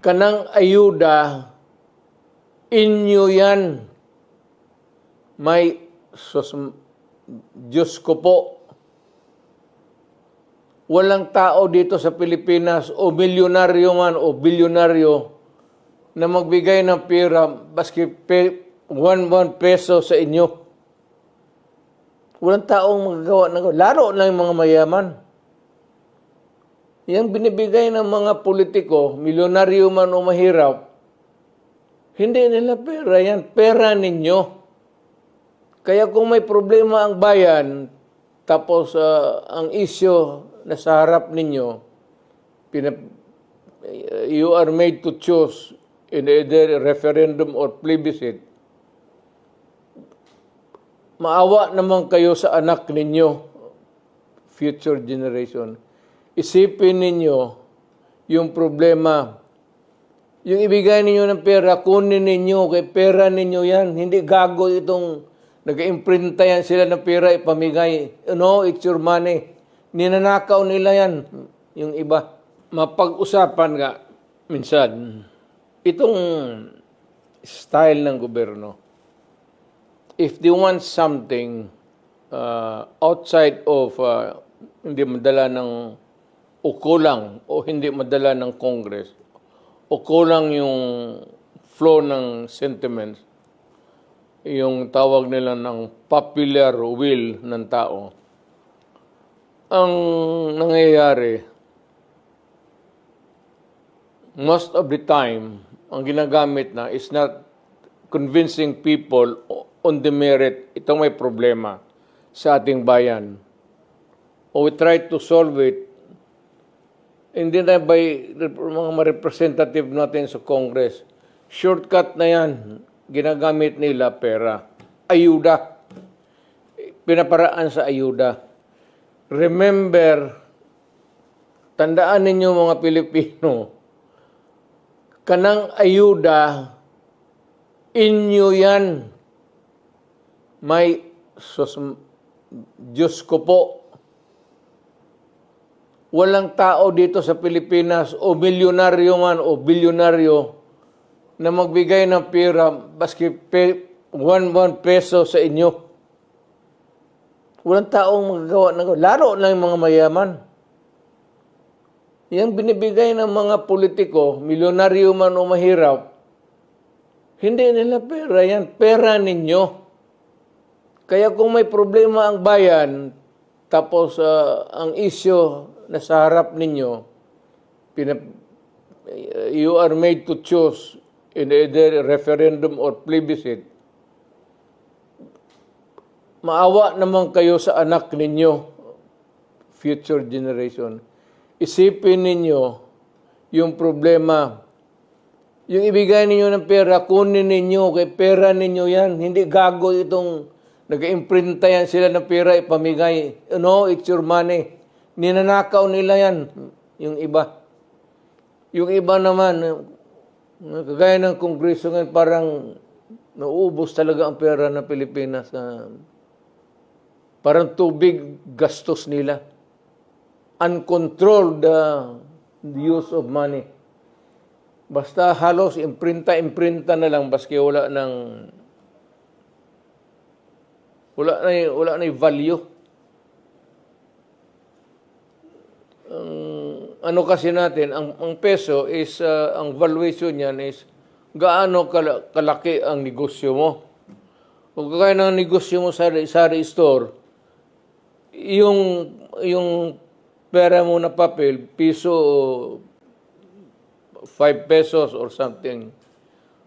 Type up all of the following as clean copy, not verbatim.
kanang ayuda, inyo yan. May, Diyos ko po, walang tao dito sa Pilipinas o milyonaryo man o bilyonaryo na magbigay ng pera baski 1 peso sa inyo. Walang taong magagawa ng laro na yung mga mayaman. Yang binibigay ng mga politiko, milyonaryo man o mahirap, hindi nila pera yan. Pera ninyo. Kaya kung may problema ang bayan, tapos ang isyo na sa harap ninyo, you are made to choose in either referendum or plebiscite, maawa naman kayo sa anak ninyo, future generation. Isipin ninyo yung problema. Yung ibigay ninyo ng pera, kunin ninyo, kay pera ninyo yan. Hindi gago itong nag-imprinta yan sila ng pera, ipamigay. No, it's your money. Ninanakaw nila yan, yung iba. Mapag-usapan nga, minsan, itong style ng gobyerno, if they want something outside of, hindi madala ng o kulang o hindi madala ng Congress o kulang yung flow ng sentiments, yung tawag nila ng popular will ng tao, ang nangyayari, most of the time, ang ginagamit na is not convincing people on the merit, itong may problema sa ating bayan. O we try to solve it, hindi na by mga representative natin sa Congress. Shortcut na yan, ginagamit nila pera. Ayuda. Pinaparaan sa ayuda. Remember, tandaan ninyo mga Pilipino, kanang ayuda, inyo yan. May, Diyos ko po, walang tao dito sa Pilipinas o milyonaryo man o bilyonaryo na magbigay ng pera baski 1 peso sa inyo. Walang taong magagawa ng laro na yung mga mayaman. Yang binibigay ng mga politiko, milyonaryo man o mahirap, hindi nila pera yan. Pera ninyo. Kaya kung may problema ang bayan, tapos ang isyo na sa harap ninyo, you are made to choose in either referendum or plebiscite, maawa naman kayo sa anak ninyo, future generation. Isipin ninyo yung problema. Yung ibigay ninyo ng pera, kunin ninyo, kay pera ninyo yan. Hindi gago itong nag-imprinta yan sila ng pera, ipamigay. No, it's your money. Ninanakaw nila yan, yung iba. Yung iba naman, kagaya ng Kongreso ngayon, parang nauubos talaga ang pera ng Pilipinas. Parang tubig gastos nila. Uncontrolled use of money. Basta halos imprinta na lang, baski wala na value. Ano kasi natin, ang peso is, ang valuation niyan is, gaano kalaki ang negosyo mo. Kung kaya ng negosyo mo sa store, yung pera mo na papel, piso, 5 pesos or something.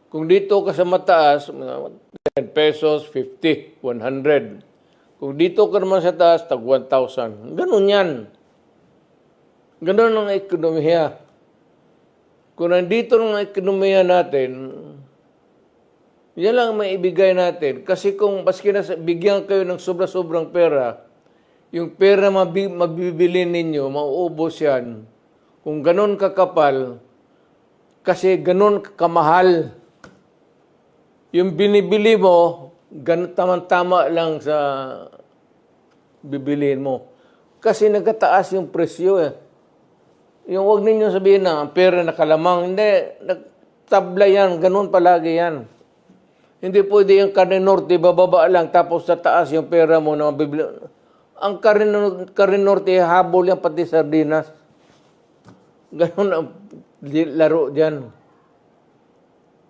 Kung dito ka sa mataas, 10 pesos, 50, 100. Kung dito ka naman sa taas, tag 1,000. Ganun yan. Ganun ang ekonomiya. Kung nandito ng ekonomiya natin, yan lang may ibigay natin. Kasi kung baski na bigyan kayo ng sobra-sobrang pera, yung pera mabibili ninyo, mauubos yan. Kung ganun kakapal, kasi ganun kamahal. Yung binibili mo, tama lang sa bibilihin mo. Kasi nagkataas yung presyo eh. Yung huwag ninyo sabihin na ang pera nakalamang. Hindi, tabla yan. Ganun palagi yan. Hindi pwede yung Carne Norte, bababa lang, tapos sa taas yung pera mo na mabibili. Ang Carne Norte, habol yan pati sardinas. Ganun ang laro dyan.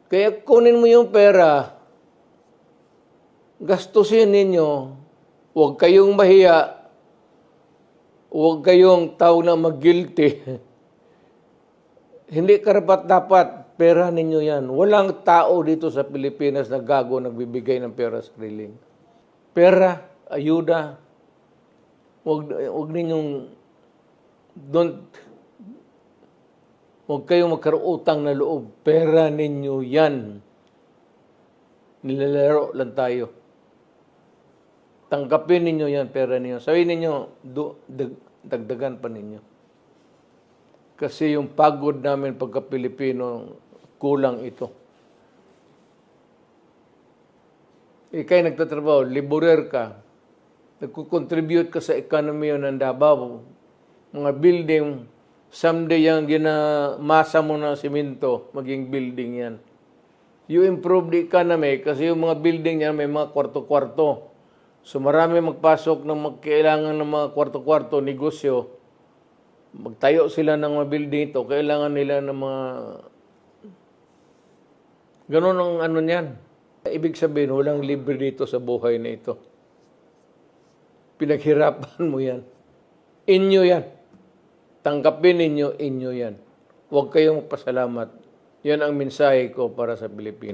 Kaya kunin mo yung pera, gastusin ninyo, huwag kayong mahiya, huwag kayong tao na mag-guilty. Hindi karapat-dapat. Pera ninyo yan. Walang tao dito sa Pilipinas na gago nagbibigay ng pera sa sariling. Pera, ayuda, huwag ninyong, huwag kayong magkaroon utang na loob. Pera ninyo yan. Nilalaro lang tayo. Tanggapin ninyo yan, pera ninyo. Sabihin ninyo, dagdagan pa ninyo. Kasi yung pagod namin pagka-Pilipino, kulang ito. Ika'y nagtatrabaho, laborer ka, nagkukontribute ka sa ekonomiya ng Davao, mga building, someday yung ginamasa mo na simento, maging building yan. You improve the economy kasi yung mga building yan may mga kwarto-kwarto. So marami magpasok ng kailangan ng mga kwarto-kwarto, negosyo, magtayo sila ng mga building ito, kailangan nila ng mga ganon ang ano niyan. Ibig sabihin, walang libre dito sa buhay na ito. Pinaghirapan mo yan. Inyo yan. Tanggapin ninyo, inyo yan. Huwag kayong magpasalamat. Yan ang mensahe ko para sa Pilipinas.